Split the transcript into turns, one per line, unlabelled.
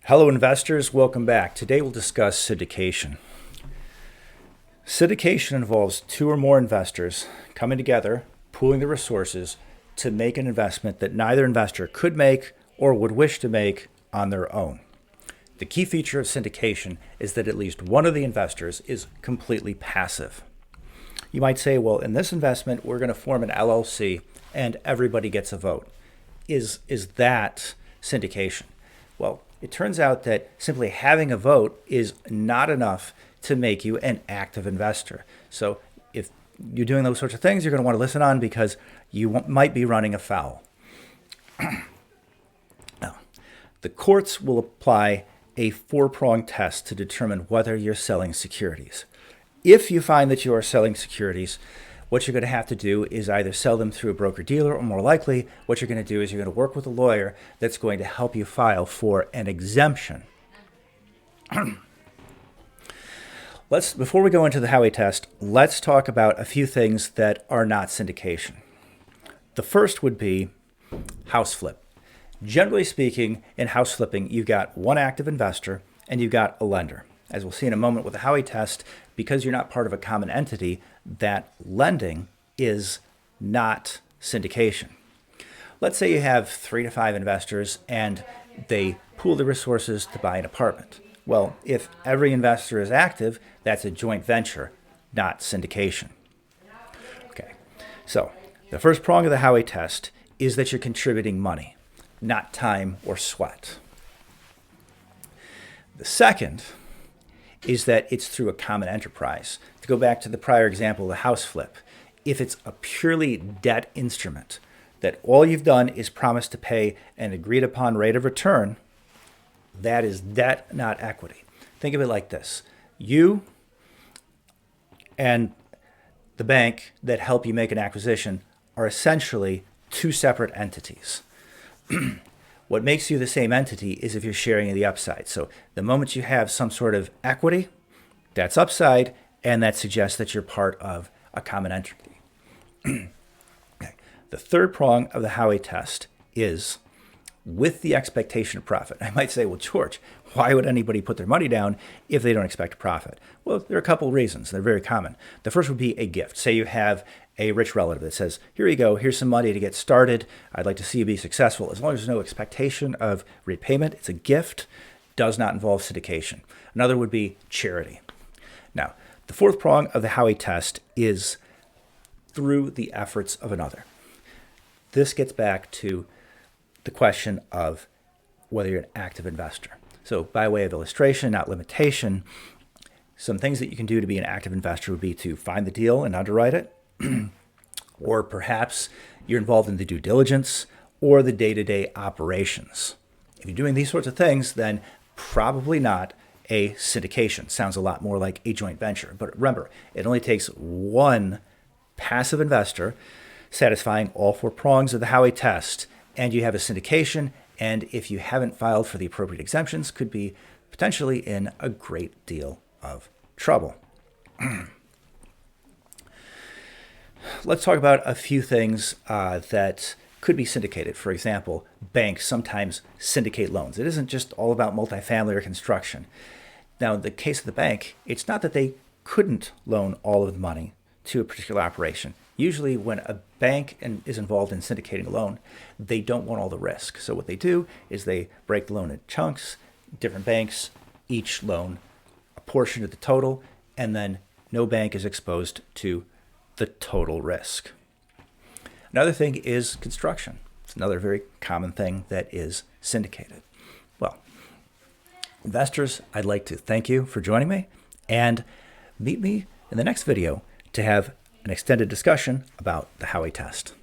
Hello investors, welcome back. Today we'll discuss syndication. Syndication involves two or more investors coming together, pooling their resources to make an investment that neither investor could make or would wish to make on their own. The key feature of syndication is that at least one of the investors is completely passive. You might say, well, in this investment, we're going to form an LLC and everybody gets a vote. Is that syndication? Well, it turns out that simply having a vote is not enough to make you an active investor. So if you're doing those sorts of things, you're going to want to listen on because you might be running afoul. Now, the courts will apply a four-pronged test to determine whether you're selling securities. If you find that you are selling securities, what you're going to have to do is either sell them through a broker-dealer, or more likely, what you're going to do is you're going to work with a lawyer that's going to help you file for an exemption. Before we go into the Howey Test, let's talk about a few things that are not syndication. The first would be house flip. Generally speaking, in house flipping, you've got one active investor and you've got a lender. As we'll see in a moment with the Howey Test, because you're not part of a common entity, that lending is not syndication. Let's say you have 3 to 5 investors and they pool their resources to buy an apartment. Well, if every investor is active, that's a joint venture, not syndication. Okay, so the first prong of the Howey Test is that you're contributing money, not time or sweat. The second is that it's through a common enterprise. To go back to the prior example of the house flip, if it's a purely debt instrument, that all you've done is promise to pay an agreed upon rate of return, that is debt, not equity. Think of it like this. You and the bank that help you make an acquisition are essentially two separate entities. What makes you the same entity is if you're sharing in the upside. So the moment you have some sort of equity, that's upside, and that suggests that you're part of a common entity. Okay. The third prong of the Howey Test is with the expectation of profit. I might say, well, George, why would anybody put their money down if they don't expect a profit? Well, there are a couple of reasons. They're very common. The first would be a gift. Say you have a rich relative that says, here you go, here's some money to get started. I'd like to see you be successful. As long as there's no expectation of repayment, it's a gift, does not involve syndication. Another would be charity. Now, the fourth prong of the Howey Test is through the efforts of another. This gets back to the question of whether you're an active investor. So by way of illustration, not limitation, some things that you can do to be an active investor would be to find the deal and underwrite it, or perhaps you're involved in the due diligence or the day-to-day operations. If you're doing these sorts of things, then probably not a syndication. Sounds a lot more like a joint venture. But remember, it only takes one passive investor satisfying all four prongs of the Howey Test, and you have a syndication, and if you haven't filed for the appropriate exemptions, could be potentially in a great deal of trouble. Let's talk about a few things that could be syndicated. For example, banks sometimes syndicate loans. It isn't just all about multifamily or construction. Now, in the case of the bank, it's not that they couldn't loan all of the money to a particular operation. Usually when a bank is involved in syndicating a loan, they don't want all the risk. So what they do is they break the loan in chunks, different banks, each loan a portion of the total, and then no bank is exposed to the total risk. Another thing is construction. It's another very common thing that is syndicated. Well, investors, I'd like to thank you for joining me and meet me in the next video to have an extended discussion about the Howey Test.